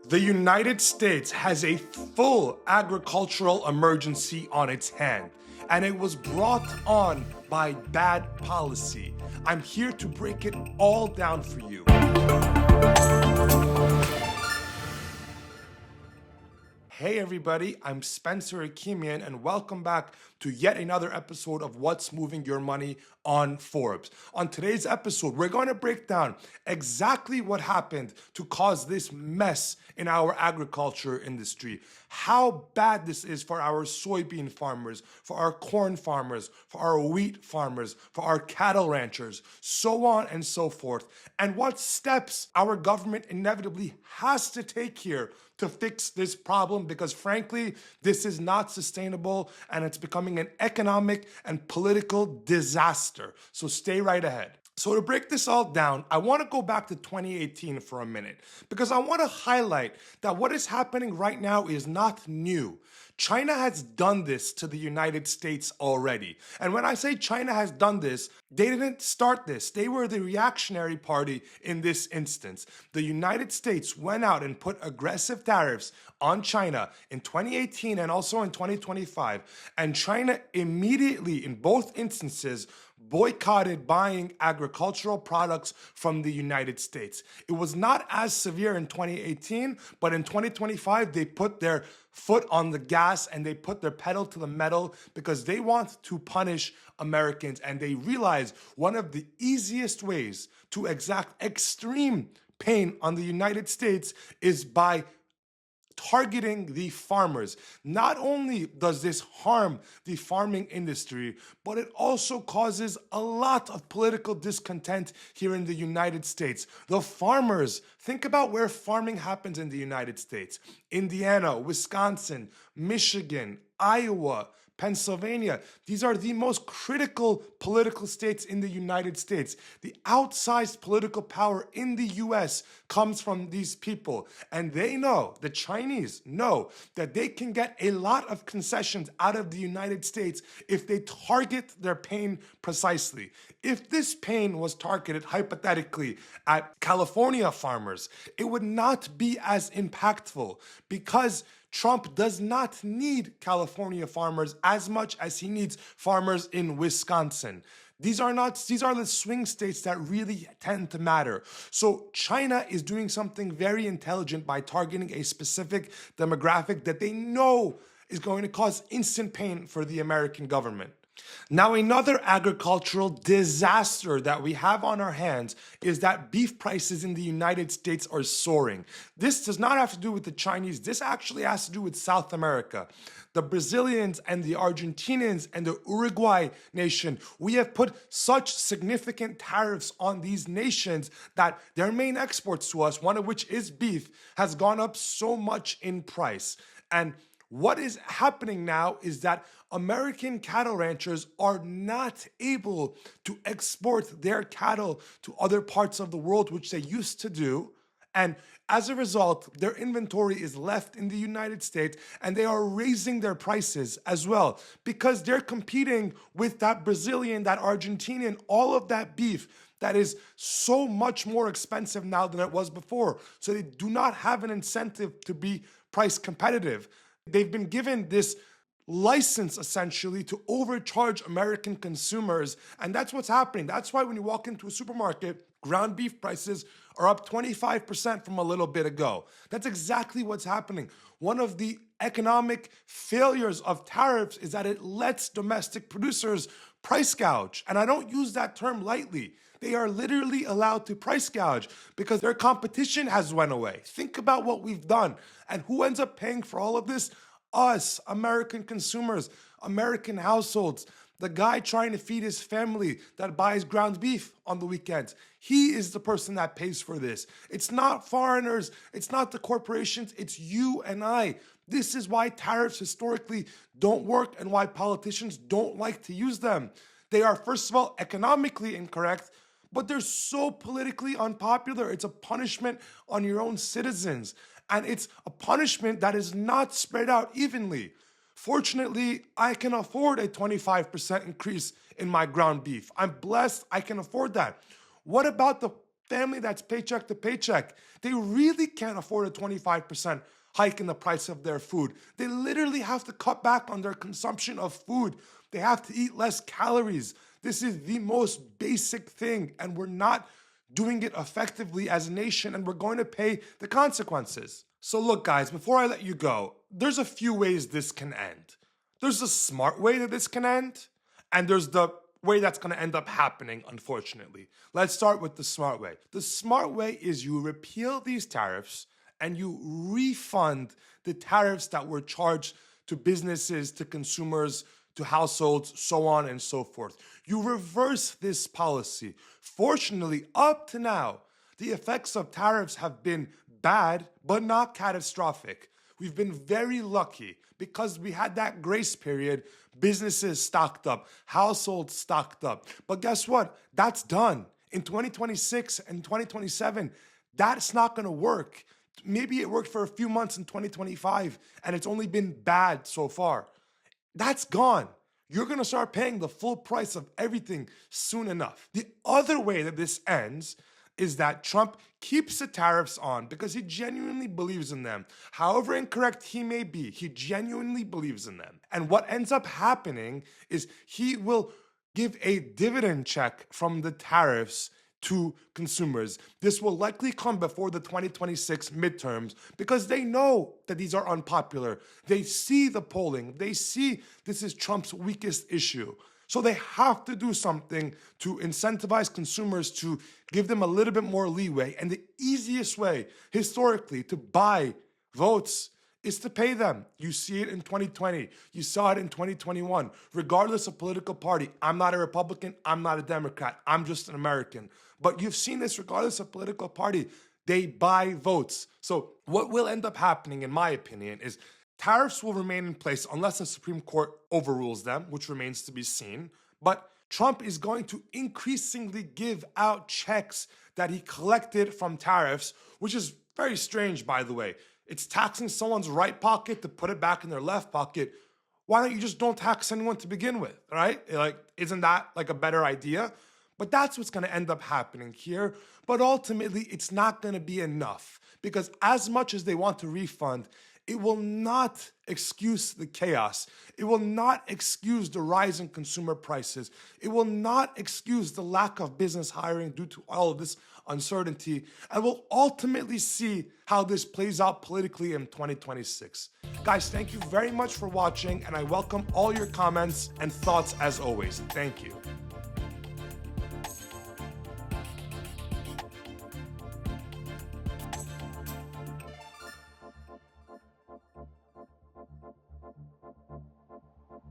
The United States has a full agricultural emergency on its hand, and it was brought on by bad policy. I'm here to break it all down for you. Hey everybody, I'm Spencer Hakimian and welcome back to yet another episode of What's Moving Your Money on Forbes. On today's episode, we're going to break down exactly what happened to cause this mess in our agriculture industry, how bad this is for our soybean farmers, for our corn farmers, for our wheat farmers, for our cattle ranchers, so on and so forth, and what steps our government inevitably has to take here to fix this problem, because frankly, this is not sustainable and it's becoming an economic and political disaster. So stay right ahead. So to break this all down, I want to go back to 2018 for a minute, because I want to highlight that what is happening right now is not new. China has done this to the United States already. And when I say China has done this, they didn't start this. They were the reactionary party in this instance. The United States went out and put aggressive tariffs on China in 2018 and also in 2025. And China immediately, in both instances, boycotted buying agricultural products from the United States. It was not as severe in 2018, but in 2025, they put their foot on the gas and they put their pedal to the metal because they want to punish Americans. And they realize one of the easiest ways to exact extreme pain on the United States is by targeting the farmers. Not only does this harm the farming industry, but it also causes a lot of political discontent here in the United States. The farmers, think about where farming happens in the United States. Indiana, Wisconsin, Michigan, Iowa, Pennsylvania. These are the most critical political states in the United States. The outsized political power in the US comes from these people. And they know, the Chinese know, that they can get a lot of concessions out of the United States if they target their pain precisely. If this pain was targeted hypothetically at California farmers, it would not be as impactful, because Trump does not need California farmers as much as he needs farmers in Wisconsin. These are the swing states that really tend to matter. So China is doing something very intelligent by targeting a specific demographic that they know is going to cause instant pain for the American government. Now, another agricultural disaster that we have on our hands is that beef prices in the United States are soaring. This does not have to do with the Chinese. This actually has to do with South America. The Brazilians and the Argentinians and the Uruguay nation, we have put such significant tariffs on these nations that their main exports to us, one of which is beef, has gone up so much in price. And what is happening now is that American cattle ranchers are not able to export their cattle to other parts of the world, which they used to do. And as a result, their inventory is left in the United States, and they are raising their prices as well because they're competing with that Brazilian, that Argentinian, all of that beef that is so much more expensive now than it was before. So they do not have an incentive to be price competitive. They've been given this license essentially to overcharge American consumers, and that's what's happening. That's why when you walk into a supermarket, ground beef prices are up 25% from a little bit ago. That's exactly what's happening. One of the economic failures of tariffs is that it lets domestic producers price gouge, and I don't use that term lightly. They are literally allowed to price gouge because their competition has went away. Think about what we've done. And who ends up paying for all of this? Us, American consumers, American households. The guy trying to feed his family that buys ground beef on the weekends. He is the person that pays for this. It's not foreigners. It's not the corporations. It's you and I. This is why tariffs historically don't work and why politicians don't like to use them. They are, first of all, economically incorrect, but they're so politically unpopular. It's a punishment on your own citizens. And it's a punishment that is not spread out evenly. Fortunately, I can afford a 25% increase in my ground beef. I'm blessed I can afford that. What about the family that's paycheck to paycheck, they really can't afford a 25% hike in the price of their food. They literally have to cut back on their consumption of food. They have to eat less calories. This is the most basic thing, and we're not doing it effectively as a nation, and we're going to pay the consequences. So look, guys, before I let you go, there's a few ways this can end. There's a smart way that this can end, and there's the way that's going to end up happening, unfortunately. Let's start with the smart way. The smart way is you repeal these tariffs and you refund the tariffs that were charged to businesses, to consumers, to households, so on and so forth. You reverse this policy. Fortunately, up to now, the effects of tariffs have been bad, but not catastrophic. We've been very lucky because we had that grace period. Businesses stocked up, households stocked up. But guess what? That's done. In 2026 and 2027, that's not going to work. Maybe it worked for a few months in 2025, and it's only been bad so far. That's gone. You're going to start paying the full price of everything soon enough. The other way that this ends is that Trump keeps the tariffs on because he genuinely believes in them. However incorrect he may be, he genuinely believes in them. And what ends up happening is he will give a dividend check from the tariffs to consumers. This will likely come before the 2026 midterms because they know that these are unpopular. They see the polling. They see this is Trump's weakest issue. So they have to do something to incentivize consumers to give them a little bit more leeway. And the easiest way, historically, to buy votes is to pay them. You see it in 2020. You saw it in 2021. Regardless of political party, I'm not a Republican, I'm not a Democrat, I'm just an American. But you've seen this regardless of political party. They buy votes. So what will end up happening, in my opinion, is tariffs will remain in place unless the Supreme Court overrules them, which remains to be seen. But Trump is going to increasingly give out checks that he collected from tariffs, which is very strange, by the way. It's taxing someone's right pocket to put it back in their left pocket. Why don't you just don't tax anyone to begin with, right? Like, isn't that like a better idea? But that's what's going to end up happening here. But ultimately, it's not going to be enough because as much as they want to refund, it will not excuse the chaos. It will not excuse the rise in consumer prices. It will not excuse the lack of business hiring due to all of this uncertainty. And we'll ultimately see how this plays out politically in 2026. Guys, thank you very much for watching, and I welcome all your comments and thoughts as always. Thank you.